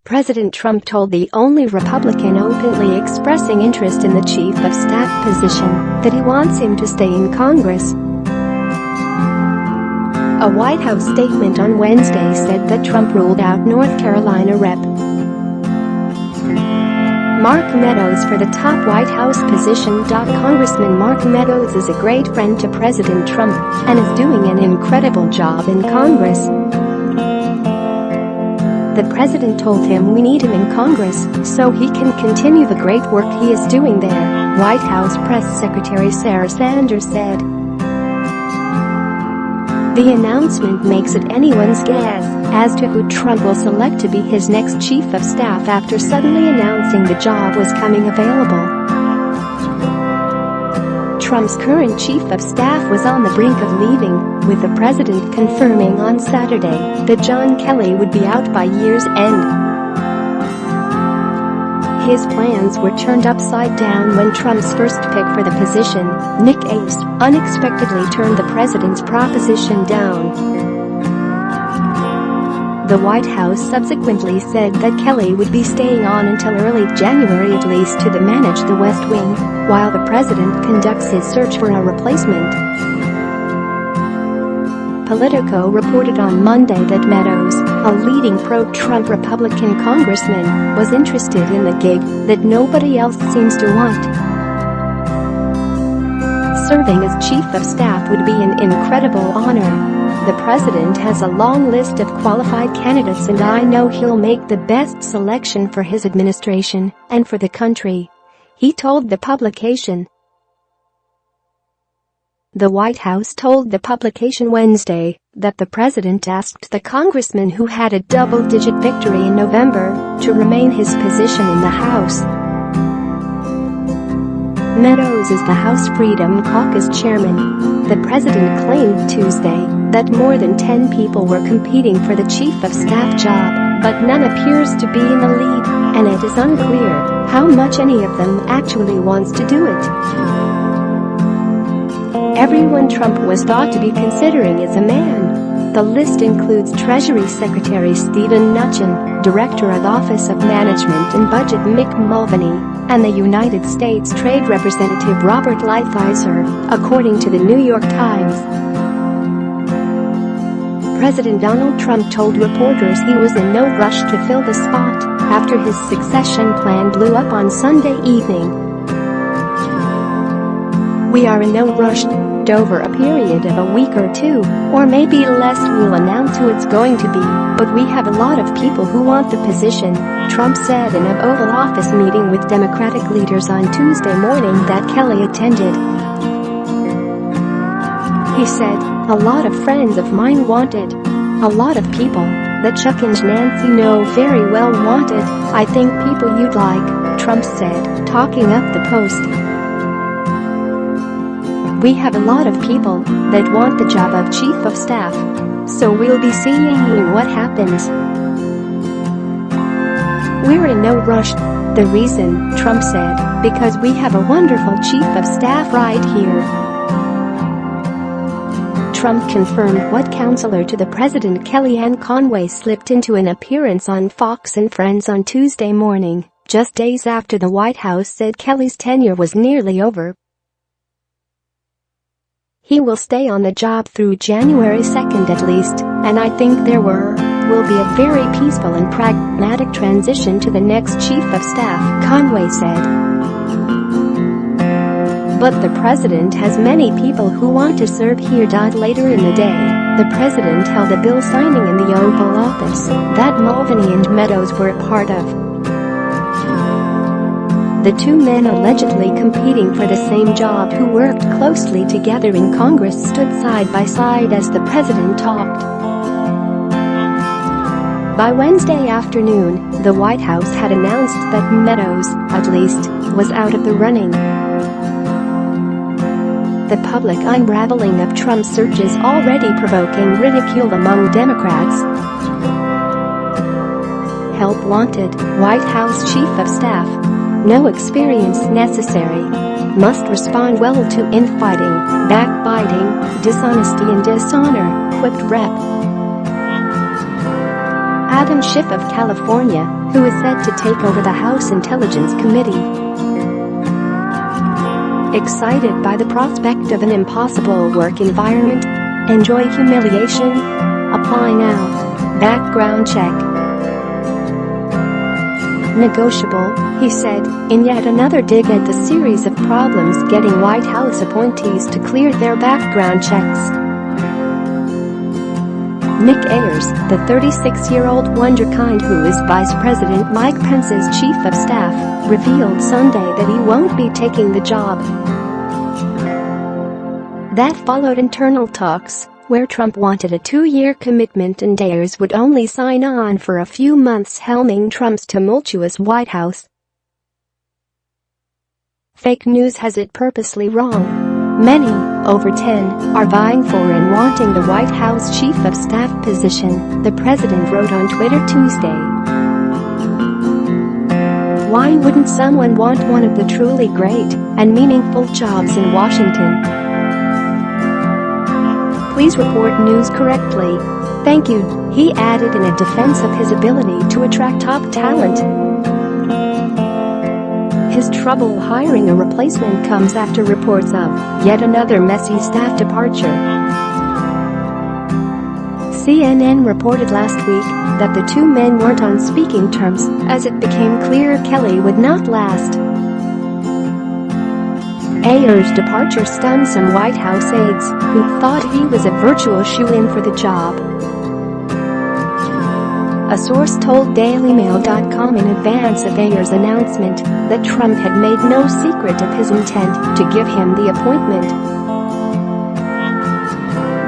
President Trump told the only Republican openly expressing interest in the chief of staff position that he wants him to stay in Congress. A White House statement on Wednesday said that Trump ruled out North Carolina Rep. Mark Meadows for the top White House position. Congressman Mark Meadows is a great friend to President Trump and is doing an incredible job in Congress. The president told him we need him in Congress so he can continue the great work he is doing there, White House Press Secretary Sarah Sanders said. The announcement makes it anyone's guess as to who Trump will select to be his next chief of staff after suddenly announcing the job was coming available. Trump's current chief of staff was on the brink of leaving, with the president confirming on Saturday that John Kelly would be out by year's end. His plans were turned upside down when Trump's first pick for the position, Mick, unexpectedly turned the president's proposition down. The White House subsequently said that Kelly would be staying on until early January at least to manage the West Wing, while the president conducts his search for a replacement. Politico reported on Monday that Meadows, a leading pro-Trump Republican congressman, was interested in the gig that nobody else seems to want. Serving as chief of staff would be an incredible honor. The president has a long list of qualified candidates and I know he'll make the best selection for his administration and for the country, he told the publication. The White House told the publication Wednesday that the president asked the congressman who had a double-digit victory in November to remain his position in the House. Meadows is the House Freedom Caucus chairman. The president claimed Tuesday that more than 10 people were competing for the chief of staff job, but none appears to be in the lead, and it is unclear how much any of them actually wants to do it. Everyone Trump was thought to be considering is a man. The list includes Treasury Secretary Steven Mnuchin, Director of Office of Management and Budget Mick Mulvaney, and the United States Trade Representative Robert Lighthizer, according to the New York Times. President Donald Trump told reporters he was in no rush to fill the spot after his succession plan blew up on Sunday evening. "We are in no rush. Over a period of a week or two, or maybe less, we'll announce who it's going to be, but we have a lot of people who want the position," Trump said in an Oval Office meeting with Democratic leaders on Tuesday morning that Kelly attended. He said, "A lot of friends of mine wanted. A lot of people that Chuck and Nancy know very well wanted. I think people you'd like," Trump said, talking up the Post. "We have a lot of people that want the job of chief of staff. So we'll be seeing what happens. We're in no rush. The reason," Trump said, "because we have a wonderful chief of staff right here." Trump confirmed what counselor to the president Kellyanne Conway slipped into an appearance on Fox and Friends on Tuesday morning, just days after the White House said Kelly's tenure was nearly over. "He will stay on the job through January 2nd at least, and I think there will be a very peaceful and pragmatic transition to the next chief of staff," Conway said. "But the president has many people who want to serve here." Later in the day, the president held a bill signing in the Oval Office that Mulvaney and Meadows were a part of. The two men allegedly competing for the same job who worked closely together in Congress stood side by side as the president talked. By Wednesday afternoon, the White House had announced that Meadows, at least, was out of the running. The public unraveling of Trump's search is already provoking ridicule among Democrats. Help wanted, White House chief of staff. No experience necessary. Must respond well to infighting, backbiting, dishonesty and dishonor, quipped Rep. Adam Schiff of California, who is set to take over the House Intelligence Committee. Excited by the prospect of an impossible work environment? Enjoy humiliation? Apply now. Background check negotiable, he said, in yet another dig at the series of problems getting White House appointees to clear their background checks. Mick Ayers, the 36-year-old wunderkind who is Vice President Mike Pence's chief of staff, revealed Sunday that he won't be taking the job. That followed internal talks, where Trump wanted a 2-year commitment and Ayers would only sign on for a few months, helming Trump's tumultuous White House. Fake news has it purposely wrong. Many, over 10, are vying for and wanting the White House chief of staff position, the president wrote on Twitter Tuesday. Why wouldn't someone want one of the truly great and meaningful jobs in Washington? Please report news correctly. Thank you, he added in a defense of his ability to attract top talent. His trouble hiring a replacement comes after reports of yet another messy staff departure. CNN reported last week that the two men weren't on speaking terms as it became clear Kelly would not last. Ayers' departure stunned some White House aides who thought he was a virtual shoo-in for the job. A source told DailyMail.com in advance of Ayers' announcement that Trump had made no secret of his intent to give him the appointment.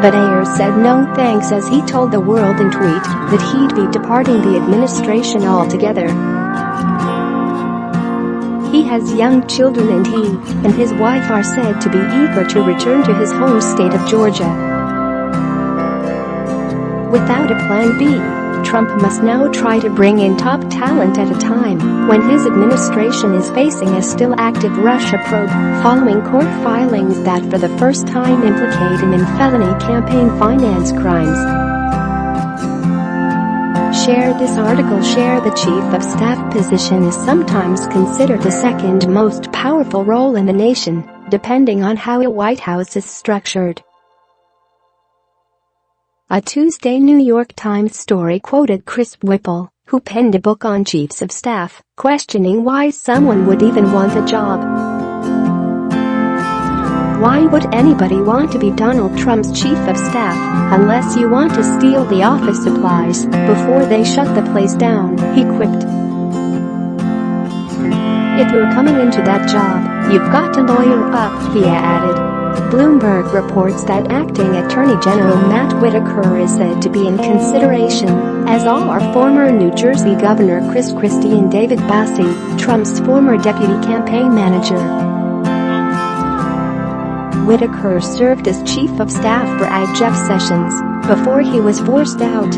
But Ayers said no thanks as he told the world in tweet that he'd be departing the administration altogether. He has young children and he and his wife are said to be eager to return to his home state of Georgia. Without a plan B, Trump must now try to bring in top talent at a time when his administration is facing a still active Russia probe following court filings that for the first time implicate him in felony campaign finance crimes. Share this article. Share the chief of staff position is sometimes considered the second most powerful role in the nation, depending on how a White House is structured. A Tuesday New York Times story quoted Chris Whipple, who penned a book on chiefs of staff, questioning why someone would even want the job. Why would anybody want to be Donald Trump's chief of staff unless you want to steal the office supplies before they shut the place down, he quipped. If you're coming into that job, you've got to lawyer up, he added. Bloomberg reports that acting Attorney General Matt Whitaker is said to be in consideration, as are former New Jersey Governor Chris Christie and David Bassi, Trump's former deputy campaign manager. Whitaker served as chief of staff for Jeff Sessions before he was forced out.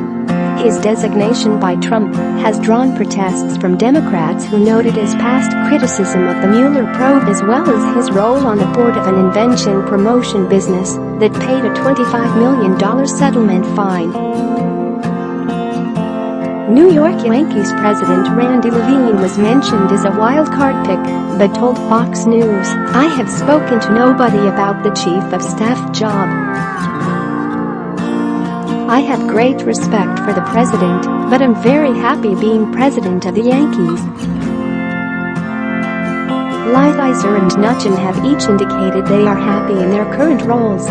His designation by Trump has drawn protests from Democrats who noted his past criticism of the Mueller probe as well as his role on the board of an invention promotion business that paid a $25 million settlement fine. New York Yankees president Randy Levine was mentioned as a wild-card pick, but told Fox News, "I have spoken to nobody about the chief of staff job. I have great respect for the president, but I'm very happy being president of the Yankees." Lighthizer and Mnuchin have each indicated they are happy in their current roles.